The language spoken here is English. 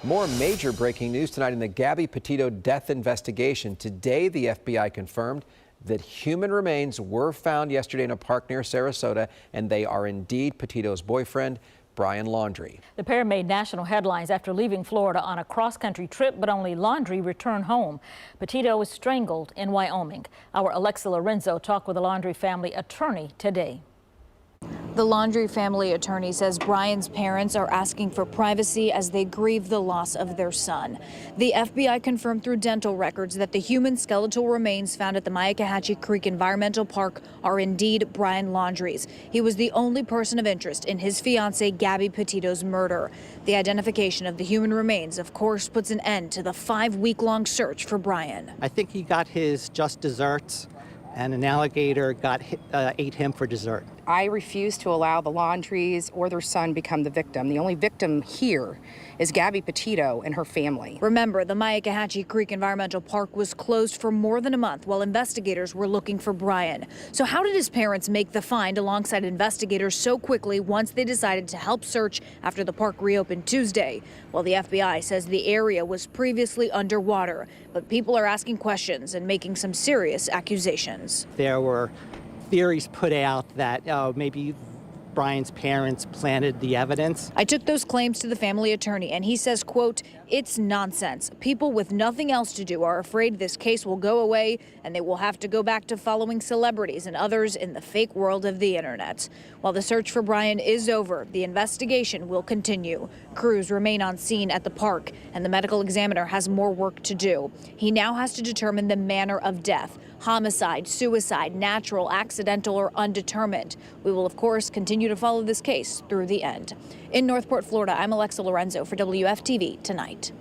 More major breaking news tonight in the Gabby Petito death investigation. Today, the FBI confirmed that human remains were found yesterday in a park near Sarasota, and they are indeed Petito's boyfriend, Brian Laundrie. The pair made national headlines after leaving Florida on a cross-country trip, but only Laundrie returned home. Petito was strangled in Wyoming. Our Alexa Lorenzo talked with the Laundrie family attorney today. The Laundrie family attorney says Brian's parents are asking for privacy as they grieve the loss of their son. The FBI confirmed through dental records that the human skeletal remains found at the Myakkahatchee Creek Environmental Park are indeed Brian Laundrie's. He was the only person of interest in his fiancée Gabby Petito's murder. The identification of the human remains, of course, puts an end to the 5-week-long search for Brian. I think he got his just desserts, and an alligator ate him for dessert. I refuse to allow the Laundries or their son become the victim. The only victim here is Gabby Petito and her family. Remember, the Myakkahatchee Creek Environmental Park was closed for more than a month while investigators were looking for Brian. So how did his parents make the find alongside investigators so quickly once they decided to help search after the park reopened Tuesday? Well, the FBI says the area was previously underwater, but people are asking questions and making some serious accusations. There were theories put out that maybe Brian's parents planted the evidence. I took those claims to the family attorney, and he says, quote, "It's nonsense. People with nothing else to do are afraid this case will go away and they will have to go back to following celebrities and others in the fake world of the internet." While the search for Brian is over, the investigation will continue. Crews remain on scene at the park, and the medical examiner has more work to do. He now has to determine the manner of death: homicide, suicide, natural, accidental, or undetermined. We will, of course, continue to follow this case through the end. In Northport, Florida, I'm Alexa Lorenzo for WFTV Tonight.